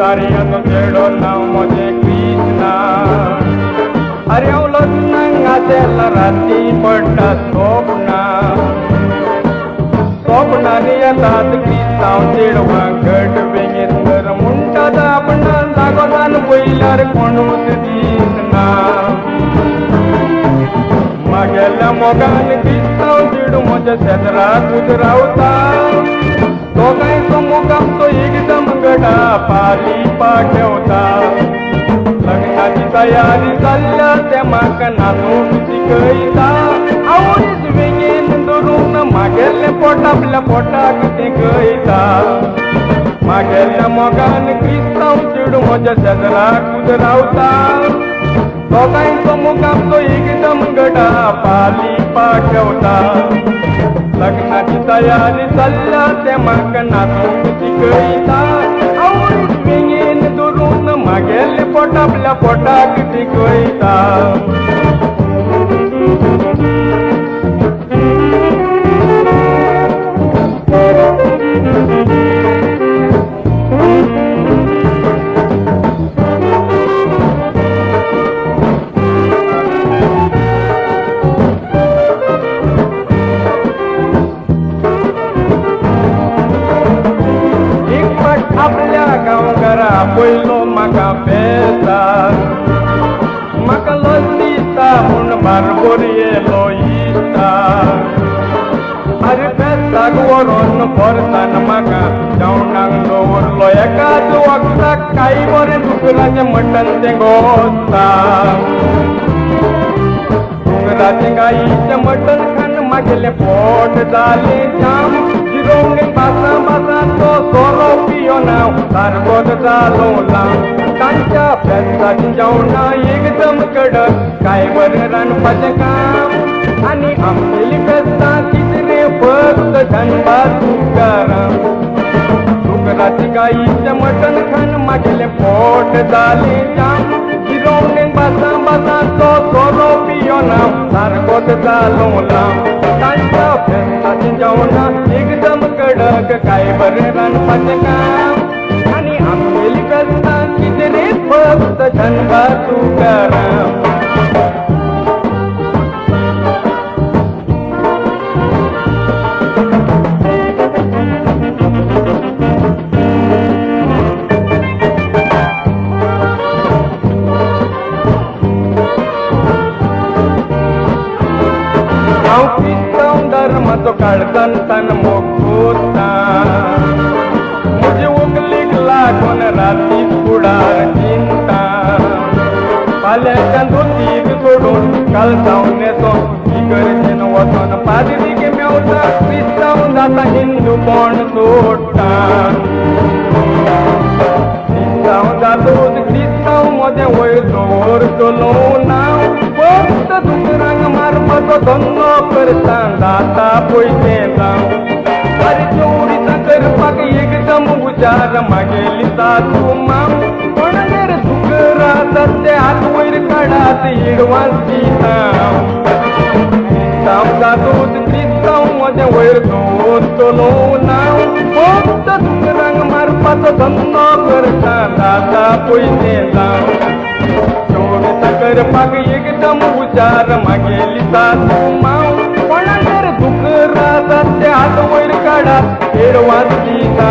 Sariano Jero now Moje Krishna Ariaulo Nangatela Rati Perta Sopna Sopna Niyatat Kristaum Zatam Gert Bengit Munta Dapna Lagonan Boilar Konut Disna Magella Mogan Kristaum Zatam Moje Sedra Kudrauta Tokai Somugam to Igdam Gada Pali Pakyauta Lagnachi Tayari Salya Temakana Nusi Kaita Auris Vingin Duruna Magelle Potabla Potak Kaita Magella Mogan Kristaum Zatam Moja Sedra Kudrauta Tokai Somugam to Igdam Gada Pali Pakyauta Lagnachi tayari salya temakana tusi kaita Auris vingin durun magelle potabla potak tikoita Puelo maka pesa maka lolita un barborie loista Ari pesa goron portan maka jaunang dor loyaka duaksa kai bore dukla matan tengosta dukla tengai matan khan magele pot dale jam jirong basa basa to solo piona sargot dalo lam kancha pesa jauna ekdam kadak kai ran pajkam ani amli pesa kitne fakt dhanba tukaram dukla tigai matan khan magele pot dale jam jirong basa basa to solo piona sargot dalo lam kancha pesa jauna ekdam kadak kai ran pajkam ani amli pesa kitne fakt dhanba tukaram तो काढतान तन मोकुता मुझे उगलिक लागून राती कुडार चिंता पाल्याच्या धोतीक सोडून काल जाऊन येतो इगर्जीन वचून पादरीक मेवता क्रिस्तांव जाता हिंदू कोण सोडटा क्रिस्तांव जातोच क्रिस्तांव मध्ये वयतो चलो नाव फक्त दुसऱ्यांक मारपाचो धंदो करता दाता पयशे जावं अरे चोरीचा करपाक एकदम उजार मागेली सासू माम कोणाचेर दुकरा ते हात वयर काढात इडवास दितां क्रिस्तांव जातोच क्रिस्तांव मध्ये वयर चलो नाव फक्त दुसऱ्यांक मारपाचो धंदो करता दाता पयशे जावं चोरीचा करपाक एकदम उजार मागेली सासू माव कोणाचेर दुकरा ते हात वयर काढात एडवास दिता